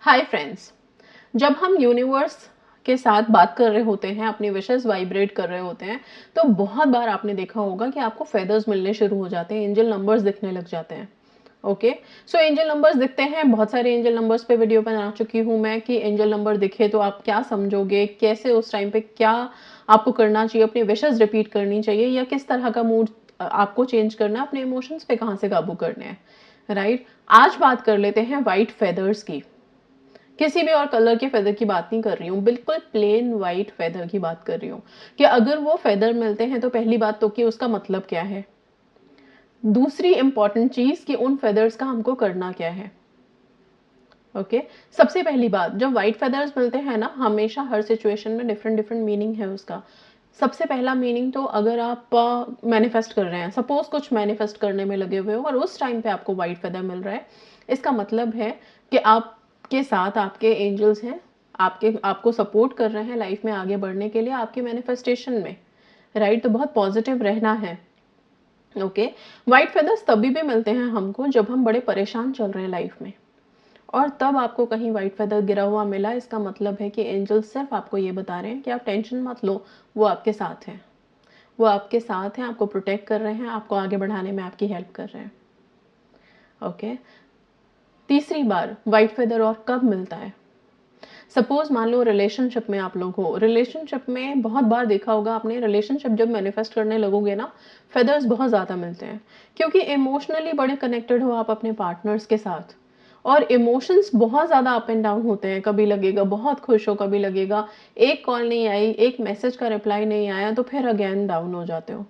Hi friends. जब हम universe के साथ बात कर रहे होते हैं, अपनी विशेस वाइब्रेट कर रहे होते हैं, तो बहुत बार आपने देखा होगा कि आपको फेदर्स मिलने शुरू हो जाते हैं, एंजल नंबर्स दिखने लग जाते हैं। ओके, सो एंजल नंबर्स दिखते हैं। बहुत सारे एंजल नंबर्स पे वीडियो बना चुकी हूँ मैं कि एंजल नंबर दिखे तो आप क्या समझोगे, कैसे उस टाइम पे क्या आपको करना चाहिए, अपनी विशेस रिपीट करनी चाहिए या किस तरह का मूड आपको चेंज करना है, अपने इमोशंस पे कहाँ से काबू करने हैं। राइट, आज बात कर लेते हैं वाइट फेदर्स की। किसी भी और कलर के फेदर की बात नहीं कर रही हूँ, बिल्कुल प्लेन वाइट फेदर की बात कर रही हूँ कि अगर वो फेदर मिलते हैं तो पहली बात तो कि उसका मतलब क्या है, दूसरी इंपॉर्टेंट चीज कि उन फेदर्स का हमको करना क्या है। ओके, सबसे पहली बात, जब व्हाइट फेदर्स मिलते हैं ना, हमेशा हर सिचुएशन में डिफरेंट डिफरेंट मीनिंग है उसका। सबसे पहला मीनिंग तो अगर आप मैनिफेस्ट कर रहे हैं, सपोज कुछ मैनिफेस्ट करने में लगे हुए हो और उस टाइम पे आपको व्हाइट फेदर मिल रहा है, इसका मतलब है कि आपके साथ आपके एंजल्स हैं, आपको सपोर्ट कर रहे हैं लाइफ में आगे बढ़ने के लिए, आपके मैनिफेस्टेशन में। राइट, तो बहुत पॉजिटिव रहना है। ओके, व्हाइट फेदर्स तभी भी मिलते हैं हमको जब हम बड़े परेशान चल रहे हैं लाइफ में, और तब आपको कहीं व्हाइट फेदर गिरा हुआ मिला, इसका मतलब है कि एंजल सिर्फ आपको ये बता रहे हैं कि आप टेंशन मत लो, वो आपके साथ हैं। वो आपके साथ हैं, आपको प्रोटेक्ट कर रहे हैं, आपको आगे बढ़ाने में आपकी हेल्प कर रहे हैं। ओके, तीसरी बार व्हाइट फेदर और कब मिलता है, सपोज मान लो रिलेशनशिप में आप लोग हो। रिलेशनशिप में बहुत बार देखा होगा आपने, रिलेशनशिप जब मैनिफेस्ट करने लगोगे ना, फेदर्स बहुत ज़्यादा मिलते हैं, क्योंकि इमोशनली बड़े कनेक्टेड हो आप अपने पार्टनर्स के साथ, और इमोशंस बहुत ज़्यादा अप एंड डाउन होते हैं। कभी लगेगा बहुत खुश हो, कभी लगेगा एक कॉल नहीं आई, एक मैसेज का रिप्लाई नहीं आया, तो फिर अगेन डाउन हो जाते हो।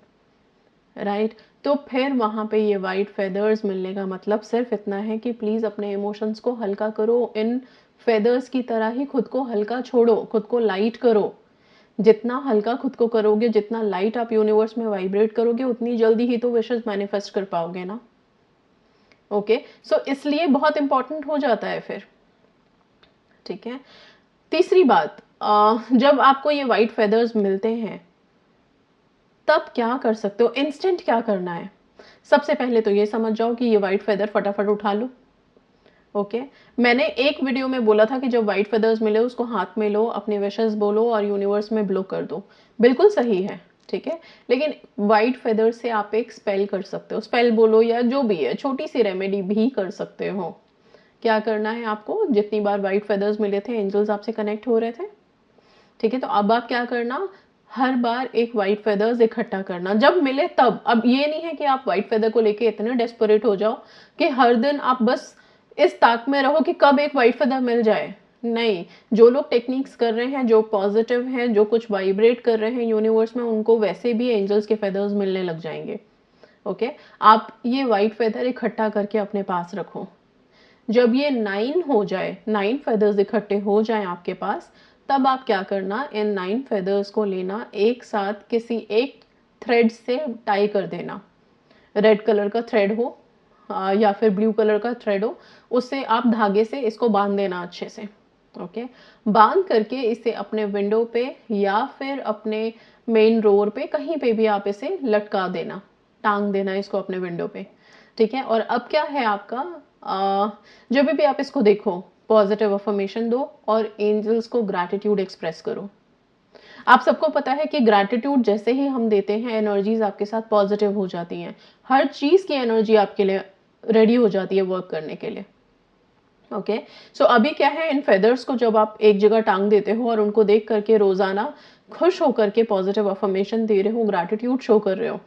राइट, तो फिर वहाँ पे ये वाइट फेदर्स मिलने का मतलब सिर्फ इतना है कि प्लीज़ अपने इमोशंस को हल्का करो, इन फेदर्स की तरह ही खुद को हल्का छोड़ो, खुद को लाइट करो। जितना हल्का खुद को करोगे, जितना लाइट आप यूनिवर्स में वाइब्रेट करोगे, उतनी जल्दी ही तो विशेस मैनिफेस्ट कर पाओगे ना। ओके, सो इसलिए बहुत इंपॉर्टेंट हो जाता है फिर। ठीक है, तीसरी बात, जब आपको ये वाइट फेदर्स मिलते हैं तब क्या कर सकते हो, इंस्टेंट क्या करना है। सबसे पहले तो ये समझ जाओ कि ये वाइट फेदर फटाफट उठा लो। ओके, मैंने एक वीडियो में बोला था कि जब वाइट फेदर्स मिले उसको हाथ में लो, अपने विशेस बोलो और यूनिवर्स में ब्लो कर दो। बिल्कुल सही है, ठीक है, लेकिन वाइट फेदर से आप एक स्पेल कर सकते हो, स्पेल बोलो या जो भी है, छोटी सी रेमेडी भी कर सकते हो। क्या करना है आपको, जितनी बार वाइट फेदर्स मिले थे एंजल्स आपसे कनेक्ट हो रहे थे, ठीक है, तो अब आप क्या करना, हर बार एक वाइट फेदर्स इकट्ठा करना जब मिले तब। अब ये नहीं है कि आप वाइट फेदर को लेके इतने डेस्परेट हो जाओ कि हर दिन आप बस इस ताक में रहो कि कब एक वाइट फेदर मिल जाए। नहीं, जो लोग टेक्निक्स कर रहे हैं, जो पॉजिटिव हैं, जो कुछ वाइब्रेट कर रहे हैं यूनिवर्स में, उनको वैसे भी एंजल्स के फेदर्स मिलने लग जाएंगे। ओके, आप ये वाइट फेदर इकट्ठा करके अपने पास रखो। जब ये 9 हो जाए, 9 फेदर्स इकट्ठे हो जाएं आपके पास, तब आप क्या करना, इन 9 फेदर्स को लेना, एक साथ किसी एक थ्रेड से टाई कर देना। रेड कलर का थ्रेड हो या फिर ब्लू कलर का थ्रेड हो, उससे आप धागे से इसको बांध देना अच्छे से। ओके, बांध करके इसे अपने विंडो पे या फिर अपने मेन डोर पे, कहीं पे भी आप इसे लटका देना, टांग देना इसको अपने विंडो पे। ठीक है, और अब क्या है आपका, जब भी आप इसको देखो, पॉजिटिव अफर्मेशन दो और एंजल्स को ग्रैटिट्यूड एक्सप्रेस करो। आप सबको पता है कि ग्रैटिट्यूड जैसे ही हम देते हैं, एनर्जीज आपके साथ पॉजिटिव हो जाती हैं, हर चीज की एनर्जी आपके लिए रेडी हो जाती है वर्क करने के लिए। ओके, सो अभी क्या है, इन फेदर्स को जब आप एक जगह टांग देते हो और उनको देख करके रोजाना खुश होकर के पॉजिटिव अफर्मेशन दे रहे हो, ग्रैटिट्यूड शो कर रहे हो,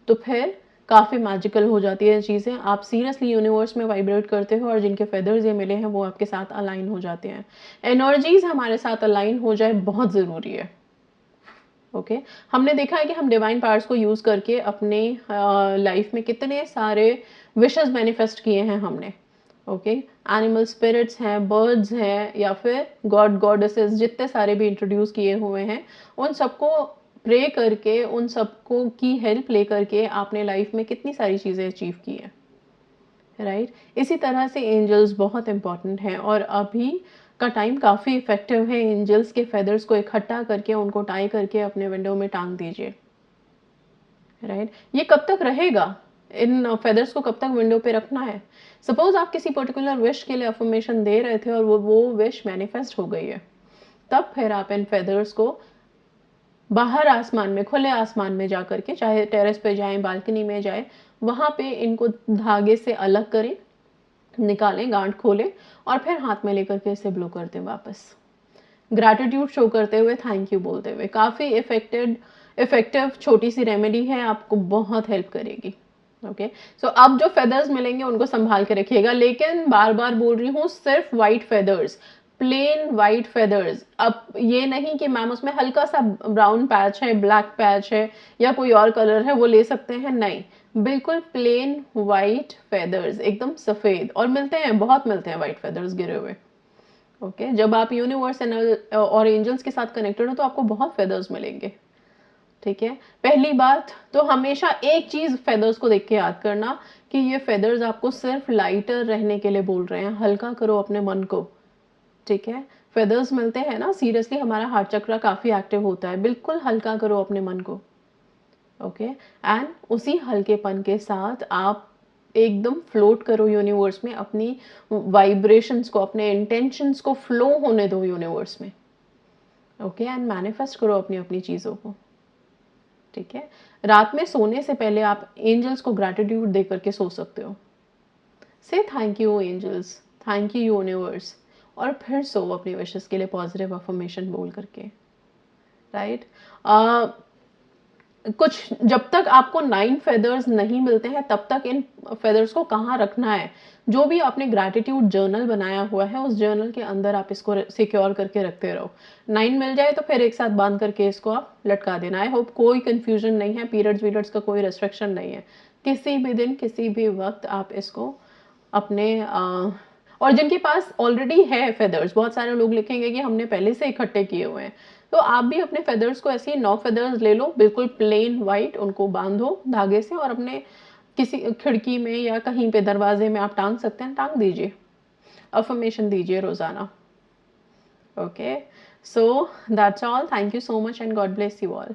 तो फिर काफी मैजिकल हो जाती है चीजें। आप सीरियसली यूनिवर्स में वाइब्रेट करते हो और जिनके फेदर्स ये मिले हैं वो आपके साथ अलाइन हो जाते हैं। एनर्जीज हमारे साथ अलाइन हो जाए बहुत जरूरी है। ओके, हमने देखा है कि हम डिवाइन पावर्स को यूज करके अपने लाइफ में कितने सारे विशेस मैनिफेस्ट किए हैं हमने। ओके, एनिमल स्पिरिट्स हैं, बर्ड्स हैं, या फिर गॉड गॉडेसेस, जितने सारे भी इंट्रोड्यूस किए हुए हैं, उन सबको प्रे करके, उन सबको की हेल्प लेकर के आपने लाइफ में कितनी सारी चीजें अचीव की है। राइट, इसी तरह से एंजल्स बहुत इंपॉर्टेंट हैं, और अभी का टाइम काफी इफेक्टिव है। एंजल्स के फेदर्स को इकट्ठा करके उनको टाई करके अपने विंडो में टांग दीजिए। राइट, ये कब तक रहेगा, इन फेदर्स को कब तक विंडो पे रखना है? सपोज आप किसी पर्टिकुलर विश के लिए अफर्मेशन दे रहे थे और वो विश मैनिफेस्ट हो गई है, तब फिर आप इन फेदर्स को बाहर आसमान में, खुले आसमान में जा करके, चाहे टेरेस पे जाएं, बालकनी में जाएं, वहां पे इनको धागे से अलग करें, निकालें, गांठ खोलें और फिर हाथ में लेकर के इसे ब्लो कर दें वापस, ग्रैटिट्यूड शो करते हुए, थैंक यू बोलते हुए। काफ़ी इफेक्टिव छोटी सी रेमेडी है, आपको बहुत हेल्प करेगी। ओके, सो अब जो फेदर्स मिलेंगे उनको संभाल के रखिएगा, लेकिन बार बार बोल रही हूँ, सिर्फ white feathers, plain white feathers. अब ये नहीं कि मैम उसमें हल्का सा ब्राउन पैच है, ब्लैक पैच है या कोई और कलर है वो ले सकते हैं, नहीं, बिल्कुल प्लेन वाइट फेदर्स, एकदम सफेद। और मिलते हैं, बहुत मिलते हैं वाइट फेदर्स गिरे हुए। ओके, जब आप यूनिवर्स और एंजल्स के साथ कनेक्टेड हो तो आपको बहुत फेदर्स मिलेंगे। ठीक है, पहली बात तो हमेशा एक चीज फेदर्स को देख के याद करना कि ये फेदर्स आपको सिर्फ लाइटर रहने के लिए बोल रहे हैं, हल्का करो अपने मन को। ठीक है, फेदर्स मिलते हैं ना, सीरियसली हमारा हार्ट चक्र काफी एक्टिव होता है, बिल्कुल हल्का करो अपने मन को। ओके, एंड उसी हल्केपन के साथ आप एकदम फ्लोट करो यूनिवर्स में, अपनी वाइब्रेशंस को, अपने इंटेंशंस को फ्लो होने दो यूनिवर्स में। ओके, एंड मैनिफेस्ट करो अपनी अपनी चीज़ों को। ठीक है, रात में सोने से पहले आप एंजल्स को ग्रैटिट्यूड दे करके सो सकते हो। Say thank you angels, thank you universe, और फिर सो अपनी विशेस के लिए पॉजिटिव अफर्मेशन बोल करके। राइट, कुछ जब तक आपको 9 फेदर्स नहीं मिलते हैं तब तक इन फेदर्स को कहाँ रखना है, जो भी आपने ग्रैटिट्यूड जर्नल बनाया हुआ है उस जर्नल के अंदर आप इसको सिक्योर करके रखते रहो। 9 मिल जाए तो फिर एक साथ बांध करके इसको आप लटका देना। आई होप कोई कंफ्यूजन नहीं है, पीरियड्स का कोई रेस्ट्रिक्शन नहीं है, किसी भी दिन किसी भी वक्त आप इसको अपने और जिनके पास ऑलरेडी है फेदर्स, बहुत सारे लोग लिखेंगे कि हमने पहले से इकट्ठे किए हुए हैं, तो आप भी अपने फेदर्स को ऐसे ही 9 फेदर्स ले लो, बिल्कुल प्लेन वाइट, उनको बांधो धागे से और अपने किसी खिड़की में या कहीं पे दरवाजे में आप टांग सकते हैं, टांग दीजिए, अफर्मेशन दीजिए रोजाना। Okay, so that's all, thank you so much and God bless you all.